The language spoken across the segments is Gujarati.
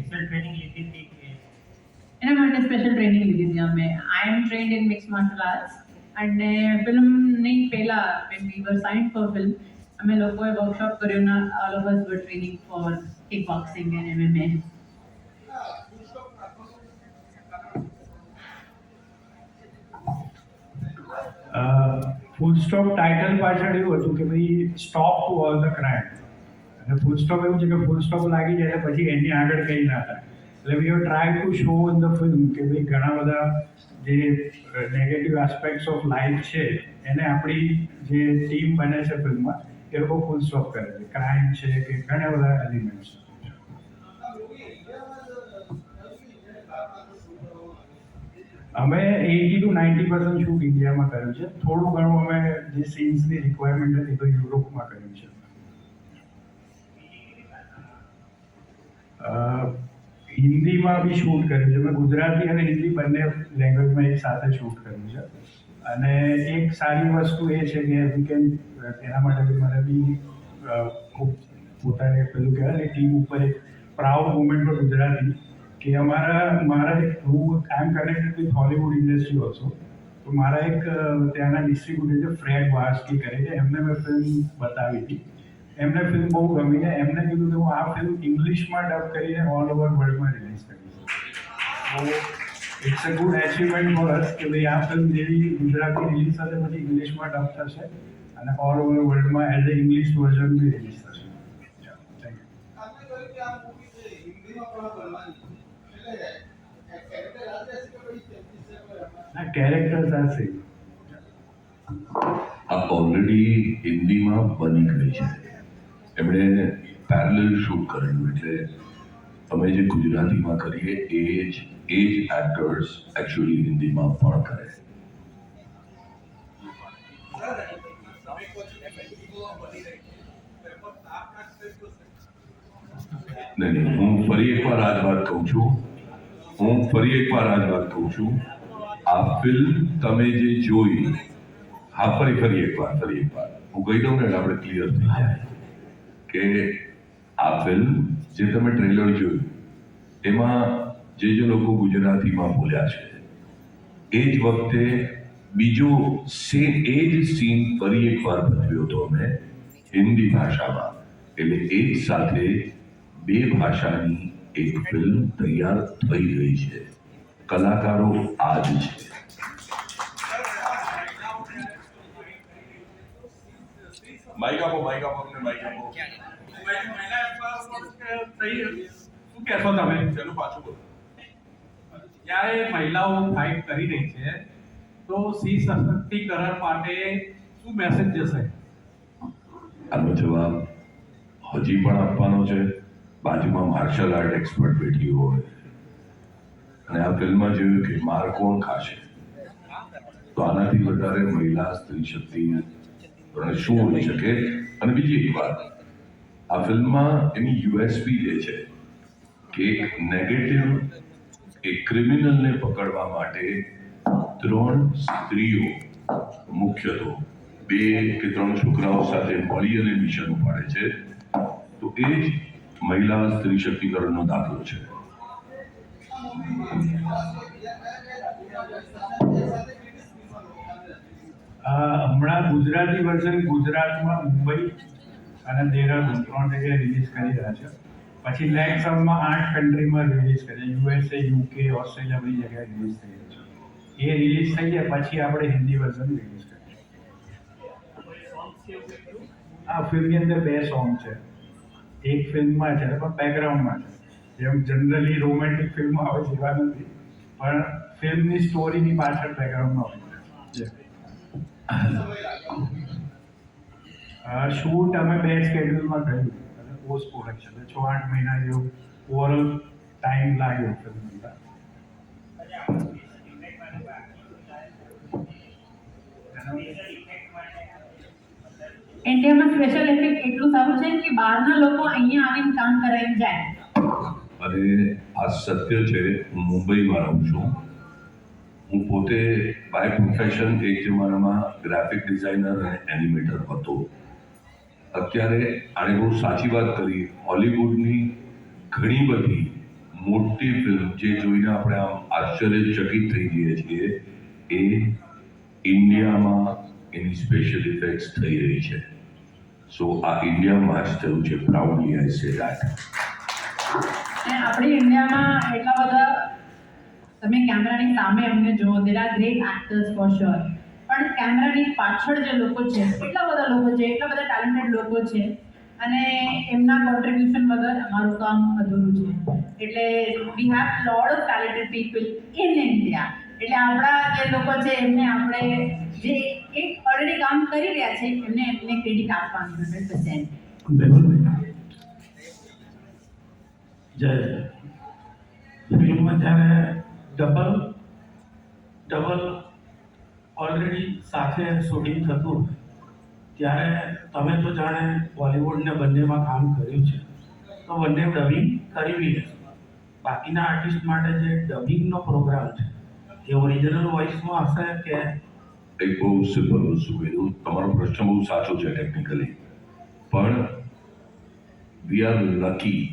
સ્પેશિયલ ટ્રેનિંગ લીધી હતી કે એના માટે સ્પેશિયલ ટ્રેનિંગ લીધી હતી અમે. I am trained in mix martial arts અને ફિલ્મની પહેલાં when we were signed for film અમે લોકોએ વર્કશોપ કર્યો ના all of us were training for kick boxing and MMA. Full stop title પાછળ એવું હતું કે ભાઈ stop to all the crime, અને ફૂલ સ્ટોપ એવું છે કે ફૂલ સ્ટોપ લાગી જાય પછી એની આગળ કંઈ ના થાય. એટલે we have try to show in the film કે ભાઈ ઘણા બધા જે નેગેટિવ એસ્પેક્ટ્સ ઓફ લાઈફ છે એને આપણી જે ટીમ બને છે ફિલ્મમાં એ લોકો ફૂલ સ્ટોપ કરે છે. ક્રાઇમ છે કે ઘણા બધા એલિમેન્ટ્સ. અમે 80 to 90% શૂટ ઇન્ડિયામાં કર્યું છે. થોડું ઘણું અમે જે સીન્સની રિક્વાયરમેન્ટ હતી તો યુરોપમાં કર્યું છે. હિન્દીમાં બી શૂટ કર્યું છે. મેં ગુજરાતી અને હિન્દી બંને લેંગ્વેજમાં એક સાથે શૂટ કર્યું છે. અને એક સારી વસ્તુ એ છે કે એના માટે બી મને બી ખૂબ પોતાને પેલું કહેવાય ને ટીમ ઉપર એક પ્રાઉડ મુમેન્ટ પર ગુજરાતી કે મારા હું I am connected with Hollywood industry also. તો મારા એક ત્યાંના ડિસ્ટ્રીબ્યુટર છે ફ્રેડ વાસ્કી કરે છે, એમને મેં ફિલ્મ બતાવી હતી. એમને ફિલ્મ બહુ ગમીને એમને કીધું કે હું આ ફિલ્મ ઇંગ્લિશમાં ડબ કરીને ઓલ ઓવર વર્લ્ડમાં રિલીઝ કરીશ. તો it's a good achievement for us કે ભાઈ આ ફિલ્મ જેવી ગુજરાતી રિલીઝ થશે પછી ઇંગ્લિશમાં ડબ થશે અને ઓલ ઓવર વર્લ્ડમાં as a English version be release થશે. ના, કેરેક્ટર્સ આર સેમ. આ ઓલરેડી હિન્દીમાં બની ગઈ છે, એમણે પેરેલલ શૂટ કરેલું, એટલે અમે જે ગુજરાતીમાં કરીએ એ જ એક્ટર્સ એકચ્યુઅલી હિન્દીમાં પણ કરે. નહીં, હું ફરી એકવાર આ જ વાત કહું છું, આ ફિલ્મ તમે જે જોઈ, ફરી એકવાર હું કહી દઉં ને એટલે આપણે ક્લિયર થઈ જાય કે આ ફિલ્મ જે તમે ટ્રેલર જોયું એમાં જે લોકો ગુજરાતીમાં બોલ્યા છે એ જ વખતે બીજો એ જ સીન ફરી એકવાર ભજવ્યો હતો અમે હિન્દી ભાષામાં. એટલે એક સાથે બે ભાષાની એક ફિલ્મ તૈયાર થઈ ગઈ છે. કલાકારો આ જ છે. માઇક આપો. શું કહેશો તમે? ચલો પાછું બોલો. જ્યારે મહિલાઓ ફાઇટ કરી રહી છે તો સ્ત્રી સશક્તિકરણ માટે શું મેસેજ જશે? આનો જવાબ હજી પણ આપવાનો છે. બાજુમાં માર્શલ આર્ટ એક્સપર્ટ બેઠી હોય અને આ ફિલ્મમાં જોયું કે માર કોણ ખાશે, તો આનાથી વધારે મહિલા સ્ત્રી શક્તિ શું હોઈ શકે? અને બીજી એક વાત, આ ફિલ્મમાં એની યુએસપી જે છે કે એક નેગેટિવ એક ક્રિમિનલને પકડવા માટે 3 સ્ત્રીઓ, મુખ્યત્વે 2 કે 3 છોકરાઓ સાથે મળી અને મિશન ઉપાડે છે. તો એ જ મહિલા સ્ત્રી શક્તિકરણનો દાખલો છે. હમણાં ગુજરાતી વર્ઝન ગુજરાતમાં મુંબઈ અને દેહરાદૂન 3 જગ્યાએ રિલીઝ કરી રહ્યા છે. પછી નેક્સ્ટ સાલમાં 8 કન્ટ્રીમાં રિલીઝ કરીએ. USA, UK, ઓસ્ટ્રેલિયા બધી જગ્યાએ રિલીઝ થઈ રહ્યું છે. એ રિલીઝ થઈ જાય પછી આપણે હિન્દી વર્ઝન રિલીઝ કરીએ. આ ફિલ્મની અંદર 2 સોંગ છે. એક ફિલ્મમાં છે પણ બેકગ્રાઉન્ડમાં છે. જેમ જનરલી રોમેન્ટિક ફિલ્મો આવે છે એવા નથી, પણ ફિલ્મની સ્ટોરીની પાછળ બેકગ્રાઉન્ડમાં હોય છે. શૂટ અમે 2 સ્કેડ્યુલમાં કર્યું અને પોસ્ટ પ્રોડક્શન 6-8 મહિના જેવું ઓવરઓલ ટાઈમ લાગ્યો ફિલ્મ. ઇન્ડિયામાં સ્પેશિયલ ઇફેક્ટ એટલું સારું છે કે બહારના લોકો અહીંયા આવીને કામ કરાવીને જાય. અને આ સત્ય છે. હું મુંબઈમાં રહું છું. હું પોતે બાય પ્રોફેશન એક જમાનામાં ગ્રાફિક ડિઝાઇનર અને એનિમેટર હતો. અત્યારે આણે બહુ સાચી વાત કરી, હોલિવૂડની ઘણી બધી મોટી ફિલ્મ જે જોઈને આપણે આમ આશ્ચર્યચકિત થઈ જઈએ છીએ એ ઇન્ડિયામાં એની સ્પેશિયલ ઇફેક્ટ્સ થઈ રહી છે. સો આ ઇન્ડિયામાં જ થયું છે. Proudly I say that. અને આપણી ઇન્ડિયામાં એટલા બધા તમે કેમેરાની સામે અમને જુઓ, there are great actors for sure, પણ કેમેરાની પાછળ જે લોકો છે એટલા બધા લોકો છે, એટલા બધા ટેલેન્ટેડ લોકો છે, અને એમના કોન્ટ્રીબ્યુશન વગર અમારું કામ અધૂરું છે. એટલે we have lot of talented people in India. એટલે આપણા જે લોકો છે એમને આપણે જે એક ઓલરેડી કામ કરી રહ્યા છે એમને ક્રેડિટ આપવાનું 100%. મેહુલભાઈ જય ફિલ્મમાં જ્યારે ડબલ ઓલરેડી સાથે શૂટિંગ થતું ત્યારે તમે તો જાણે બોલિવૂડને બંનેમાં કામ કર્યું છે તો બંને ડબિંગ કરવી લેશો. બાકીના આર્ટિસ્ટ માટે જે ડબિંગનો પ્રોગ્રામ છે એ ઓરિજિનલ વોઇસમાં હશે કે એક બહુ સિમ્પલ વસ્તુ કીધું. તમારો પ્રશ્ન બહુ સાચો છે ટેકનિકલી, પણ વી આર લકી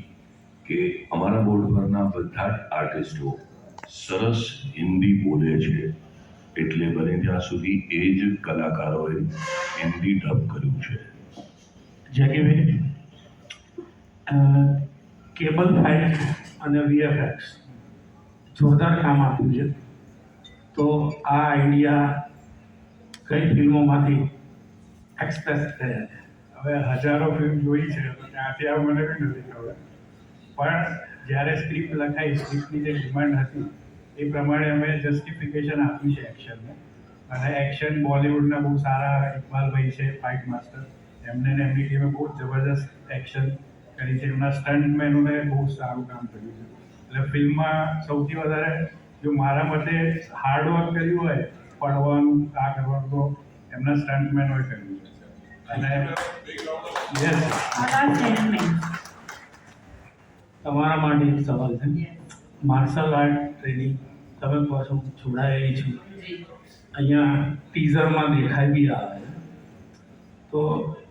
કે અમારા બોર્ડ પરના બધા જ આર્ટિસ્ટો સરસ હિન્દી બોલે છે. એટલે બને ત્યાં સુધી એ જ કલાકારોએ હિન્દી ડબ કર્યું છે. જેકીભાઈ કેબલ ફાઇટ અને વીએફએક્સ જોરદાર કામ આપ્યું છે. તો આ આઈડિયા કઈ ફિલ્મોમાંથી એક્સપ્રેસ થયા છે? હવે હજારો ફિલ્મ જોઈ છે તો ત્યાંથી આ મને બી નથી ખબર, પણ જ્યારે સ્ક્રિપ્ટ લખાઈ, સ્ક્રિપ્ટની જે ડિમાન્ડ હતી એ પ્રમાણે અમે જસ્ટિફિકેશન આપ્યું છે એક્શનને. અને એક્શન બોલિવૂડના બહુ સારા ઇકબાલભાઈ છે ફાઇટ માસ્ટર, એમને ને એમની ટીમે બહુ જબરદસ્ત એક્શન કરી છે. એમના સ્ટન્ટમેનોને બહુ સારું કામ કર્યું છે. એટલે ફિલ્મમાં સૌથી વધારે જો મારા મતે હાર્ડવર્ક કર્યું હોય પડવાનું આ કરવાનું તો એમના સ્ટન્ટમેનોએ કર્યું છે. અને યસ, આભાર gentlemen. તમારા માટે એક સવાલ છે. Yes. માર્શલ આર્ટ ટ્રેનિંગ તમે પાછું છોડાયેલી છે, જી. અહીંયા ટીઝરમાં દેખાઈ બી આવે છે. તો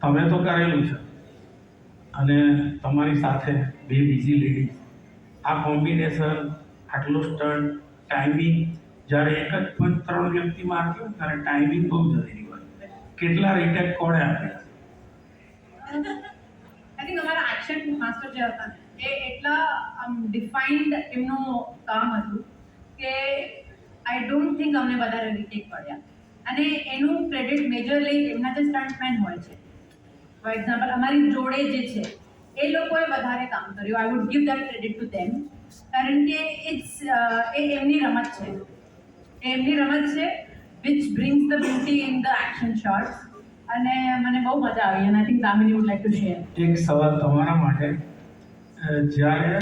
તમે તો કરેલું છે અને તમારી સાથે બે બીજી લેડીઝ, આ કોમ્બિનેશન, આટલું સ્ટન્ટ, ટાઈમિંગ, જ્યારે એક જ પંચ 3 વ્યક્તિ મારતી હોય ત્યારે ટાઈમિંગ બહુ જરૂરી હોય. કેટલા રીટેક કોણે આપ્યા? આઈ થિંક અમારા એક્શન માસ્ટર જે હતા ને એ એટલા ડિફાઇન્ડ એમનું કામ હતું કે આઈ ડોન્ટ થિંક અમને વધારે રીટેક પડ્યા. અને એનું ક્રેડિટ મેજરલી એમના જે સ્ટન્ટમેન હોય છે, ફોર એક્ઝામ્પલ અમારી જોડે જે છે એ લોકોએ વધારે કામ કર્યું. I would give that credit to them, કારણ કે એ એમની રમત છે, એ એમની રમત છે which brings the beauty in the action shots. અને મને બહુ મજા આવી અને I think Damini would like to share. એક સવાલ તમારા માટે. જ્યારે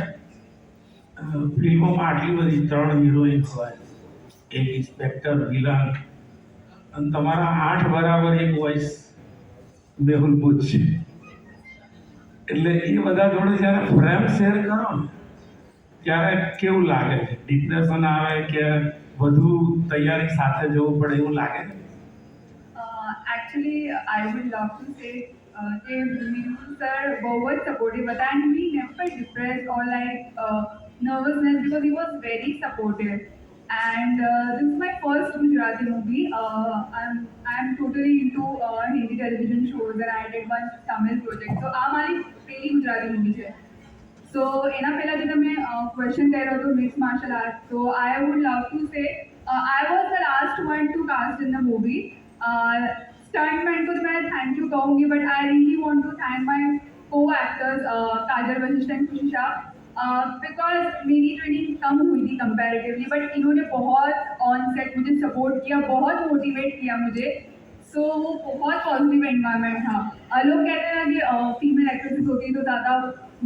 ફિલ્મોમાં આટલી બધી 3 હિરોઈન હોય, એક ઇન્સ્પેક્ટર, વિલન, અને તમારા 8 બરાબર એક વોઇસ મેહુલ બુદ્ધ છે, એટલે એ બધા જોડે જ્યારે ફ્રેમ શેર કરો ને ત્યારે કેવું લાગે છે? ડિપ્રેશન આવે કે વધુ તૈયારી સાથે જવું પડે એવું લાગે છે? Actually, I would love to say that Mehul sir was supportive, but and he never depressed or nervousness because he was very supportive. And this is my first Gujarati movie. I'm totally into Hindi television shows, and I did one Tamil project. So આ મારી પહેલી ગુજરાતી movie છે. So એના પહેલા જે તમે question કર્યો હતો mixed martial arts, so I would love to say I was the last one to cast in the movie. Stuntman को तो मैं थैंक यू कहूँगी, but I really want to thank my co-actors Kajal Vashisht and Khushi Shah, because मेरी ट्रेनिंग कम हुई थी कंपैरेटिवली, बट इन्होंने बहुत ऑन सेट मुझे सपोर्ट किया, बहुत मोटिवेट किया मुझे. सो वो बहुत पॉजिटिव एनवायरनमेंट था. लोग कहते हैं कि फीमेल एक्ट्रेसेस होती है तो ज़्यादा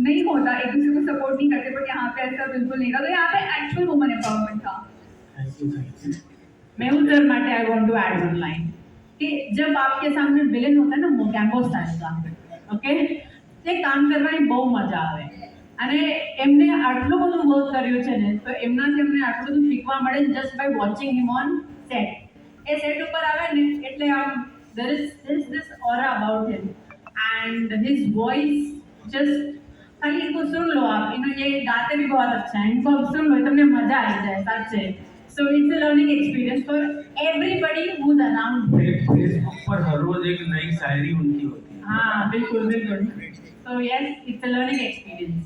नहीं होता, एक दूसरे को सपोर्ट नहीं करते, बट यहाँ पे ऐसा बिल्कुल नहीं था. तो यहाँ पे एक्चुअल वुमन एम्पावरमेंट था. Thank you. मेहुल सर માટે I want to add one line कि जब आपके सामने विलेन होता है ना मोगैम्बो स्टाइल का, ओके, તે કામ કરવાની બહુ મજા આવે. અને એમને આટલું બધું વર્ક કર્યું છે ને તો એમનાથી અમને આટલું બધું શીખવા મળે just by watching him on set. એ સેટ ઉપર આવે ને એટલે આમ there is this aura about him and his voice just ખાલી इनको सुन लो आप, ये गाते भी बहुत अच्छा है, इनको अब सुन लो, તમને મજા આવી જાય સાચે. So it's a learning experience for everybody who's around. Facebook पर हर रोज एक नई शायरी उनकी होती है. हाँ बिल्कुल बिल्कुल. So yes, it's a learning experience.